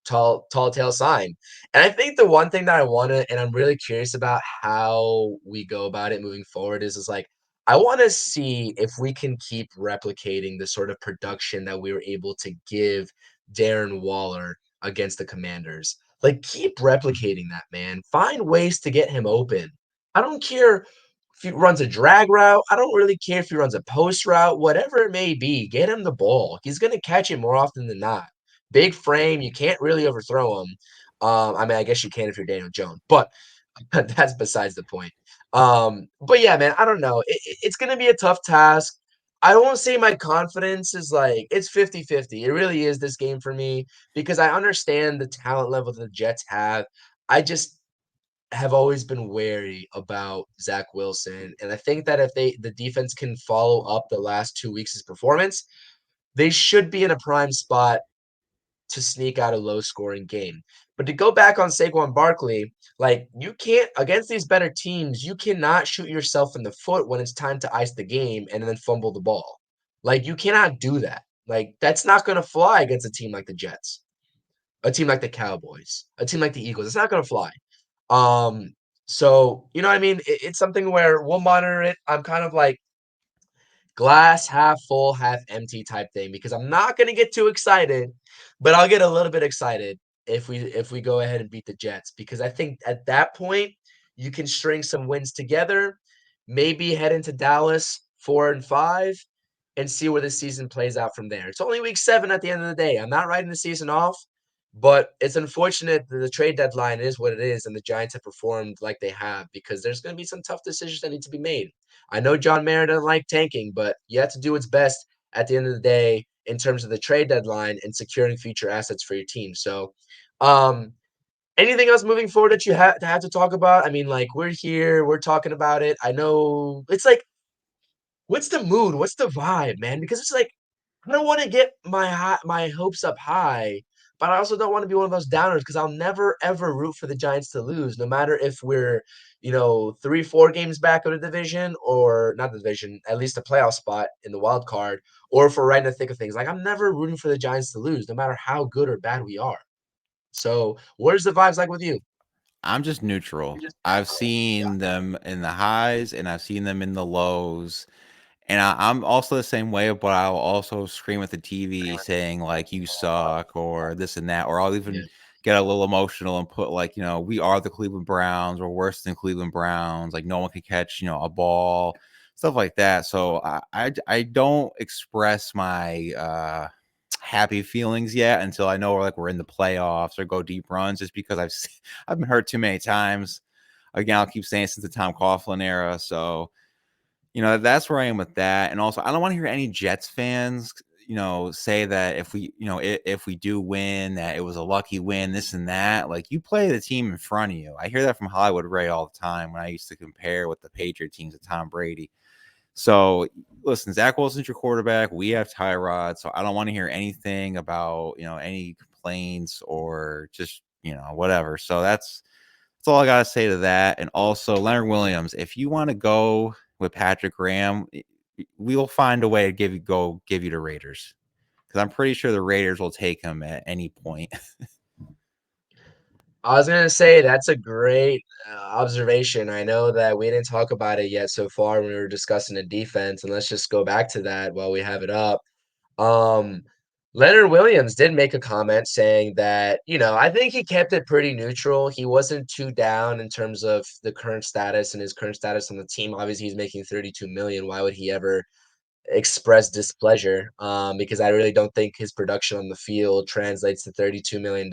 Speaker 1: tall tale sign. And I think the one thing that I want to, and I'm really curious about how we go about it moving forward is like, I want to see if we can keep replicating the sort of production that we were able to give Darren Waller against the Commanders. Like, keep replicating that, man. Find ways to get him open. I don't care if he runs a drag route. I don't really care if he runs a post route, whatever it may be. Get him the ball. He's going to catch it more often than not. Big frame. You can't really overthrow him. I mean, I guess you can if you're Daniel Jones, but that's besides the point. But yeah, man, I don't know. It's gonna be a tough task. I won't say my confidence is like it's 50-50. It really is this game for me because I understand the talent level the Jets have. I just have always been wary about Zach Wilson. And I think that if the defense can follow up the last 2 weeks' performance, they should be in a prime spot to sneak out a low scoring game. But to go back on Saquon Barkley, like you can't against these better teams, you cannot shoot yourself in the foot when it's time to ice the game and then fumble the ball. Like you cannot do that. Like that's not going to fly against a team like the Jets, a team like the Cowboys, a team like the Eagles. It's not going to fly. Um, so you know what I mean? It's something where we'll monitor it. I'm kind of like glass half full, half empty type thing because I'm not going to get too excited, but I'll get a little bit excited if we go ahead and beat the Jets because I think at that point you can string some wins together, maybe head into Dallas 4-5 and see where the season plays out from there. It's only week 7 at the end of the day. I'm not writing the season off, but it's unfortunate that the trade deadline is what it is and the Giants have performed like they have because there's going to be some tough decisions that need to be made. I know John Mara doesn't like tanking, but you have to do what's best at the end of the day in terms of the trade deadline and securing future assets for your team. So, um, anything else moving forward that you have to talk about? I mean, like we're here, we're talking about it. I know it's like, what's the mood? What's the vibe, man? Because it's like I don't want to get my hopes up high, but I also don't want to be one of those downers because I'll never ever root for the Giants to lose, no matter if we're 3-4 games back of the division or not the division, at least a playoff spot in the wild card, or if we're right in the thick of things. Like I'm never rooting for the Giants to lose, no matter how good or bad we are. So, where's the vibes like with you?
Speaker 2: I'm just neutral. I've seen them in the highs and I've seen them in the lows. And I'm also the same way, but I'll also scream at the TV saying like "you suck" or this and that, or I'll
Speaker 1: Yeah,
Speaker 2: even get a little emotional and put like, we are the Cleveland Browns, or worse than Cleveland Browns. Like no one can catch, a ball, stuff like that. So I don't express my happy feelings yet until I know we're in the playoffs or go deep runs, just because I've been hurt too many times. Again, I'll keep saying since the Tom Coughlin era. So that's where I am with that. And also, I don't want to hear any Jets fans, say that if we, if we do win, that it was a lucky win, this and that. Like, you play the team in front of you. I hear that from Hollywood Ray all the time when I used to compare with the Patriot teams of Tom Brady. So, listen, Zach Wilson's your quarterback. We have Tyrod. So, I don't want to hear anything about, any complaints or just, whatever. So, that's That's all I gotta say to that. And also, Leonard Williams, if you want to go with Patrick Graham, we'll find a way to give you the Raiders, because I'm pretty sure the Raiders will take him at any point.
Speaker 1: I was gonna say that's a great observation. I know that we didn't talk about it yet so far when we were discussing the defense, and let's just go back to that while we have it up. Um, Leonard Williams did make a comment saying that, I think he kept it pretty neutral. He wasn't too down in terms of the current status and his current status on the team. Obviously, he's making 32 million. Why would he ever express displeasure? Because I really don't think his production on the field translates to $32 million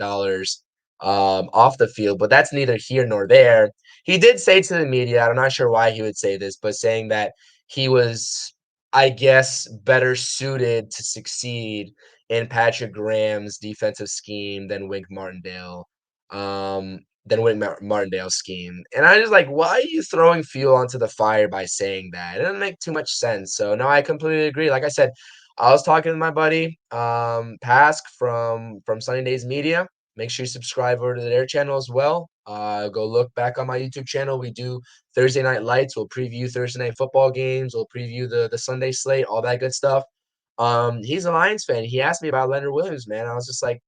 Speaker 1: off the field, but that's neither here nor there. He did say to the media, I'm not sure why he would say this, but saying that he was, I guess, better suited to succeed in Patrick Graham's defensive scheme than Wink Martindale's scheme. And I just like, why are you throwing fuel onto the fire by saying that? It doesn't make too much sense. So no, I completely agree. Like I said, I was talking to my buddy, Pask from Sunny Days Media. Make sure you subscribe over to their channel as well. Go look back on my YouTube channel. We do Thursday Night Lights. We'll preview Thursday night football games. We'll preview the Sunday slate, all that good stuff. He's a Lions fan. He asked me about Leonard Williams, man. I was just like,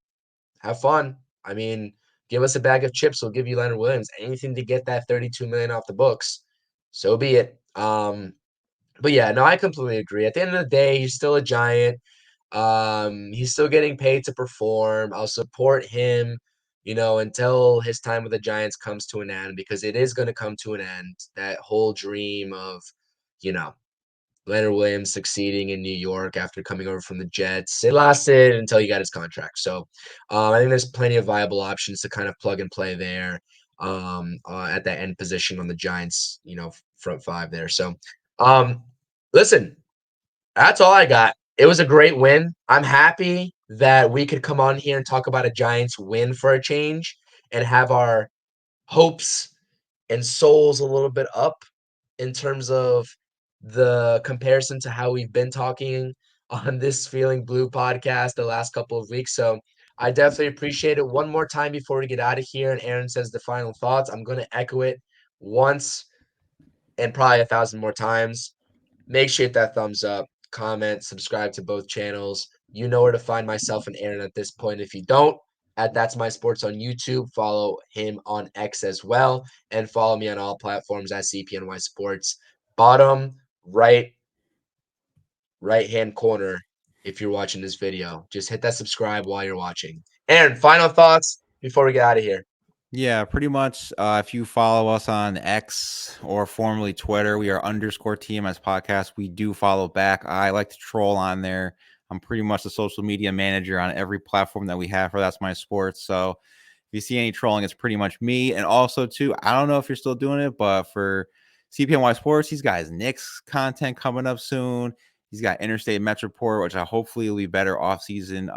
Speaker 1: have fun. I mean, give us a bag of chips. We'll give you Leonard Williams. Anything to get that 32 million off the books. So be it. But yeah, no, I completely agree. At the end of the day, he's still a Giant. He's still getting paid to perform. I'll support him, until his time with the Giants comes to an end, because it is going to come to an end. That whole dream of, you know, Leonard Williams succeeding in New York after coming over from the Jets. It lasted until he got his contract. So I think there's plenty of viable options to kind of plug and play there at that end position on the Giants, front five there. So um, listen, that's all I got. It was a great win. I'm happy that we could come on here and talk about a Giants win for a change and have our hopes and souls a little bit up in terms of the comparison to how we've been talking on this Feeling Blue podcast the last couple of weeks. So I definitely appreciate it. One more time before we get out of here and Aaron says the final thoughts, I'm going to echo it once and probably 1,000 more times. Make sure you hit that thumbs up, comment, subscribe to both channels. You know where to find myself and Aaron at this point. If you don't, at That's My Sports on YouTube, follow him on X as well, and follow me on all platforms at CPNY Sports. Bottom right hand corner, if you're watching this video, just hit that subscribe while you're watching. Aaron, final thoughts before we get out of here.
Speaker 2: Yeah, pretty much. If you follow us on X or formerly Twitter, we are _TMS podcast. We do follow back. I like to troll on there. I'm pretty much the social media manager on every platform that we have for That's My Sports. So if you see any trolling, it's pretty much me. And also, too, I don't know if you're still doing it, but for CPNY Sports, he's got his Knicks content coming up soon. He's got Interstate Metroport, which I hopefully will be better off-season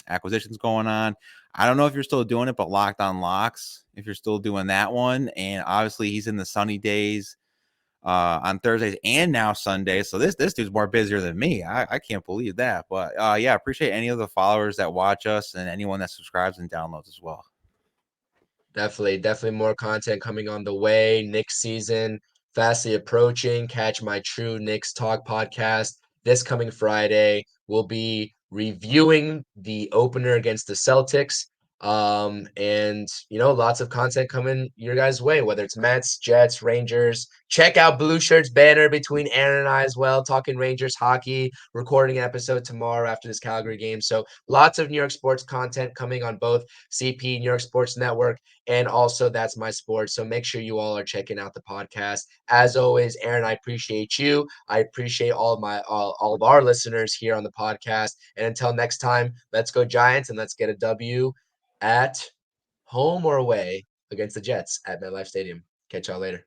Speaker 2: acquisitions going on. I don't know if you're still doing it, but Locked on Locks, if you're still doing that one. And obviously he's in the Sunny Days on Thursdays and now Sundays. So this dude's more busier than me. I can't believe that. But yeah, appreciate any of the followers that watch us and anyone that subscribes and downloads as well.
Speaker 1: Definitely more content coming on the way. Knicks season fastly approaching. Catch my True Knicks Talk podcast this coming Friday. We'll be reviewing the opener against the Celtics. And lots of content coming your guys' way, whether it's Mets, Jets, Rangers. Check out Blue Shirts banner between Aaron and I as well, talking Rangers hockey, recording an episode tomorrow after this Calgary game. So lots of New York sports content coming on both CP, New York Sports Network, and also That's My Sports. So make sure you all are checking out the podcast. As always, Aaron, I appreciate you. I appreciate all of our listeners here on the podcast. And until next time, let's go Giants and let's get a W at home or away against the Jets at MetLife Stadium. Catch y'all later.